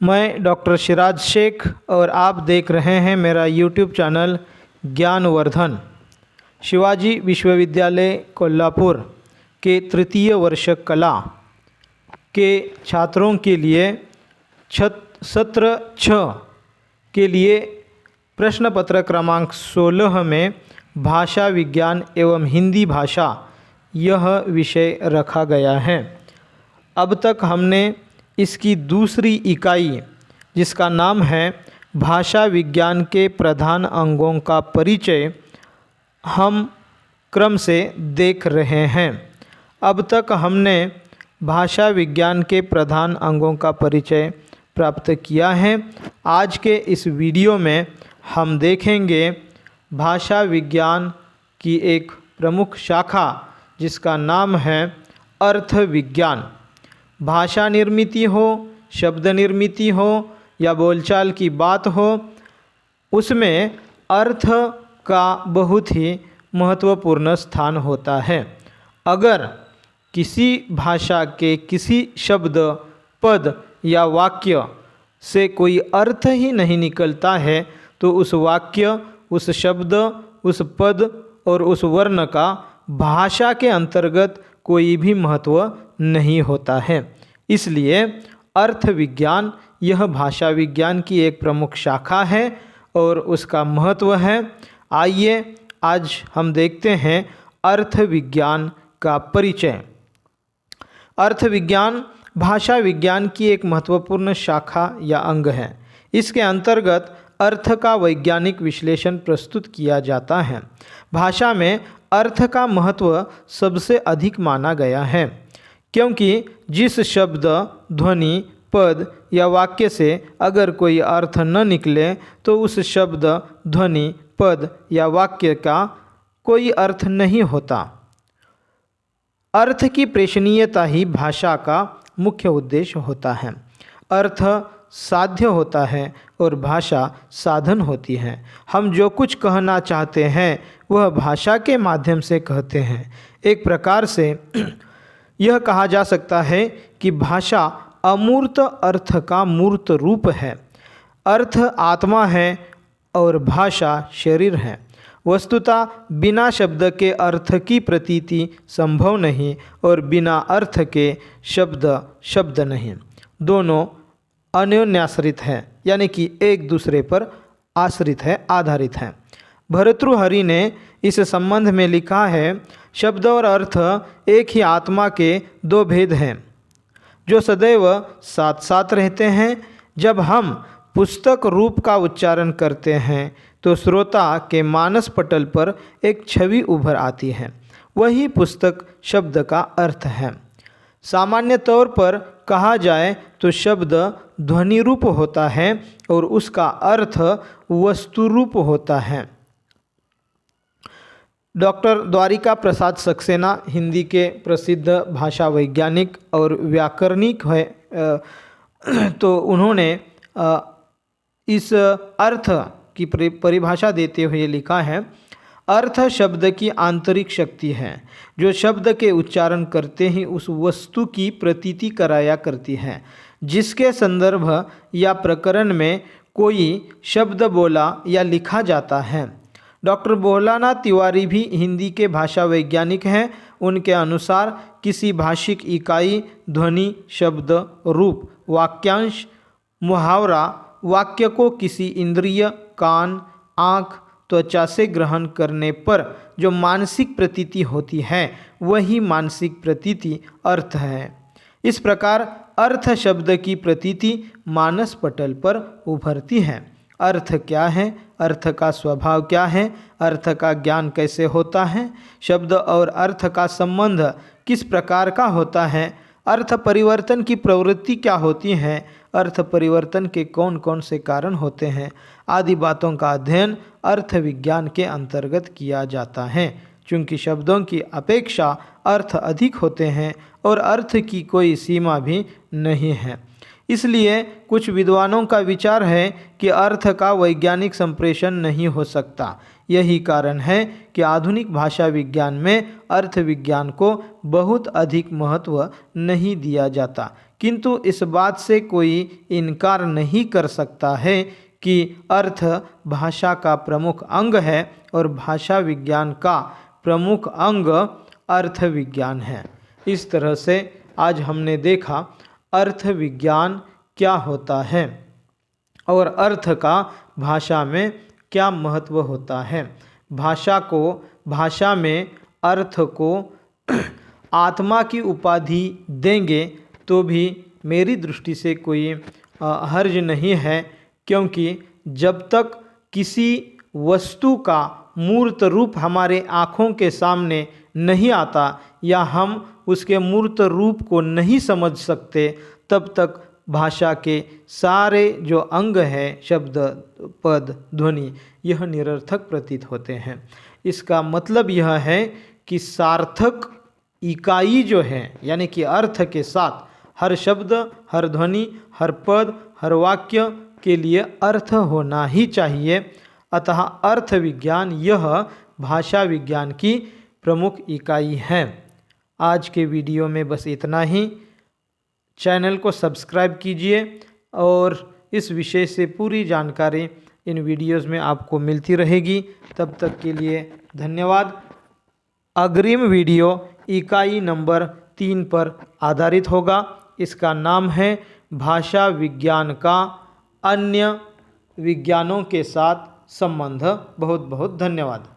मैं डॉक्टर सिराज शेख और आप देख रहे हैं मेरा यूट्यूब चैनल ज्ञानवर्धन। शिवाजी विश्वविद्यालय कोल्हापुर के तृतीय वर्ष कला के छात्रों के लिए सत्र 6 के लिए प्रश्न पत्र क्रमांक 16 में भाषा विज्ञान एवं हिंदी भाषा यह विषय रखा गया है। अब तक हमने इसकी दूसरी इकाई जिसका नाम है भाषा विज्ञान के प्रधान अंगों का परिचय हम क्रम से देख रहे हैं। अब तक हमने भाषा विज्ञान के प्रधान अंगों का परिचय प्राप्त किया है। आज के इस वीडियो में हम देखेंगे भाषा विज्ञान की एक प्रमुख शाखा जिसका नाम है अर्थ विज्ञान। भाषा निर्मिति हो, शब्द निर्मिति हो या बोलचाल की बात हो, उसमें अर्थ का बहुत ही महत्वपूर्ण स्थान होता है। अगर किसी भाषा के किसी शब्द, पद या वाक्य से कोई अर्थ ही नहीं निकलता है तो उस वाक्य, उस शब्द, उस पद और उस वर्ण का भाषा के अंतर्गत कोई भी महत्व नहीं होता है। इसलिए अर्थ विज्ञान यह भाषा विज्ञान की एक प्रमुख शाखा है और उसका महत्व है। आइए आज हम देखते हैं अर्थ विज्ञान का परिचय। अर्थ विज्ञान भाषा विज्ञान की एक महत्वपूर्ण शाखा या अंग है। इसके अंतर्गत अर्थ का वैज्ञानिक विश्लेषण प्रस्तुत किया जाता है। भाषा में अर्थ का महत्व सबसे अधिक माना गया है, क्योंकि जिस शब्द, ध्वनि, पद या वाक्य से अगर कोई अर्थ न निकले तो उस शब्द, ध्वनि, पद या वाक्य का कोई अर्थ नहीं होता। अर्थ की प्रेषणीयता ही भाषा का मुख्य उद्देश्य होता है। अर्थ साध्य होता है और भाषा साधन होती है। हम जो कुछ कहना चाहते हैं वह भाषा के माध्यम से कहते हैं। एक प्रकार से यह कहा जा सकता है कि भाषा अमूर्त अर्थ का मूर्त रूप है। अर्थ आत्मा है और भाषा शरीर है। वस्तुतः बिना शब्द के अर्थ की प्रतीति संभव नहीं और बिना अर्थ के शब्द नहीं। दोनों अन्योन्याश्रित हैं, यानी कि एक दूसरे पर आश्रित है, आधारित हैं। भर्तृहरि ने इस संबंध में लिखा है, शब्द और अर्थ एक ही आत्मा के दो भेद हैं जो सदैव साथ साथ रहते हैं। जब हम पुस्तक रूप का उच्चारण करते हैं तो श्रोता के मानस पटल पर एक छवि उभर आती है, वही पुस्तक शब्द का अर्थ है। सामान्य तौर पर कहा जाए तो शब्द ध्वनि रूप होता है और उसका अर्थ वस्तु रूप होता है। डॉक्टर द्वारिका प्रसाद सक्सेना हिंदी के प्रसिद्ध भाषा वैज्ञानिक और व्याकरणिक है, तो उन्होंने इस अर्थ की परिभाषा देते हुए लिखा है, अर्थ शब्द की आंतरिक शक्ति है जो शब्द के उच्चारण करते ही उस वस्तु की प्रतीति कराया करती है जिसके संदर्भ या प्रकरण में कोई शब्द बोला या लिखा जाता है। डॉक्टर बोलानाथ तिवारी भी हिंदी के भाषा वैज्ञानिक हैं। उनके अनुसार किसी भाषिक इकाई, ध्वनि, शब्द, रूप, वाक्यांश, मुहावरा वाक्य को किसी इंद्रिय, कान, आँख, त्वचा से ग्रहण करने पर जो मानसिक प्रतीति होती है वही मानसिक प्रतीति अर्थ है। इस प्रकार अर्थ शब्द की प्रतीति मानस पटल पर उभरती है। अर्थ क्या है, अर्थ का स्वभाव क्या है, अर्थ का ज्ञान कैसे होता है, शब्द और अर्थ का संबंध किस प्रकार का होता है, अर्थ परिवर्तन की प्रवृत्ति क्या होती है, अर्थ परिवर्तन के कौन कौन से कारण होते हैं, आदि बातों का अध्ययन अर्थ विज्ञान के अंतर्गत किया जाता है। चूँकि शब्दों की अपेक्षा अर्थ अधिक होते हैं और अर्थ की कोई सीमा भी नहीं है, इसलिए कुछ विद्वानों का विचार है कि अर्थ का वैज्ञानिक संप्रेषण नहीं हो सकता। यही कारण है कि आधुनिक भाषा विज्ञान में अर्थ विज्ञान को बहुत अधिक महत्व नहीं दिया जाता, किंतु इस बात से कोई इनकार नहीं कर सकता है कि अर्थ भाषा का प्रमुख अंग है और भाषा विज्ञान का प्रमुख अंग अर्थ विज्ञान है। इस तरह से आज हमने देखा अर्थ विज्ञान क्या होता है और अर्थ का भाषा में क्या महत्व होता है। भाषा में अर्थ को आत्मा की उपाधि देंगे तो भी मेरी दृष्टि से कोई हर्ज नहीं है, क्योंकि जब तक किसी वस्तु का मूर्त रूप हमारे आँखों के सामने नहीं आता या हम उसके मूर्त रूप को नहीं समझ सकते, तब तक भाषा के सारे जो अंग हैं, शब्द, पद, ध्वनि, यह निरर्थक प्रतीत होते हैं। इसका मतलब यह है कि सार्थक इकाई जो है, यानी कि अर्थ के साथ हर शब्द, हर ध्वनि, हर पद, हर वाक्य के लिए अर्थ होना ही चाहिए। अतः अर्थ विज्ञान यह भाषा विज्ञान की प्रमुख इकाई है। आज के वीडियो में बस इतना ही। चैनल को सब्सक्राइब कीजिए और इस विषय से पूरी जानकारी इन वीडियोज़ में आपको मिलती रहेगी। तब तक के लिए धन्यवाद। अग्रिम वीडियो इकाई नंबर 3 पर आधारित होगा। इसका नाम है भाषा विज्ञान का अन्य विज्ञानों के साथ संबंध। बहुत बहुत धन्यवाद।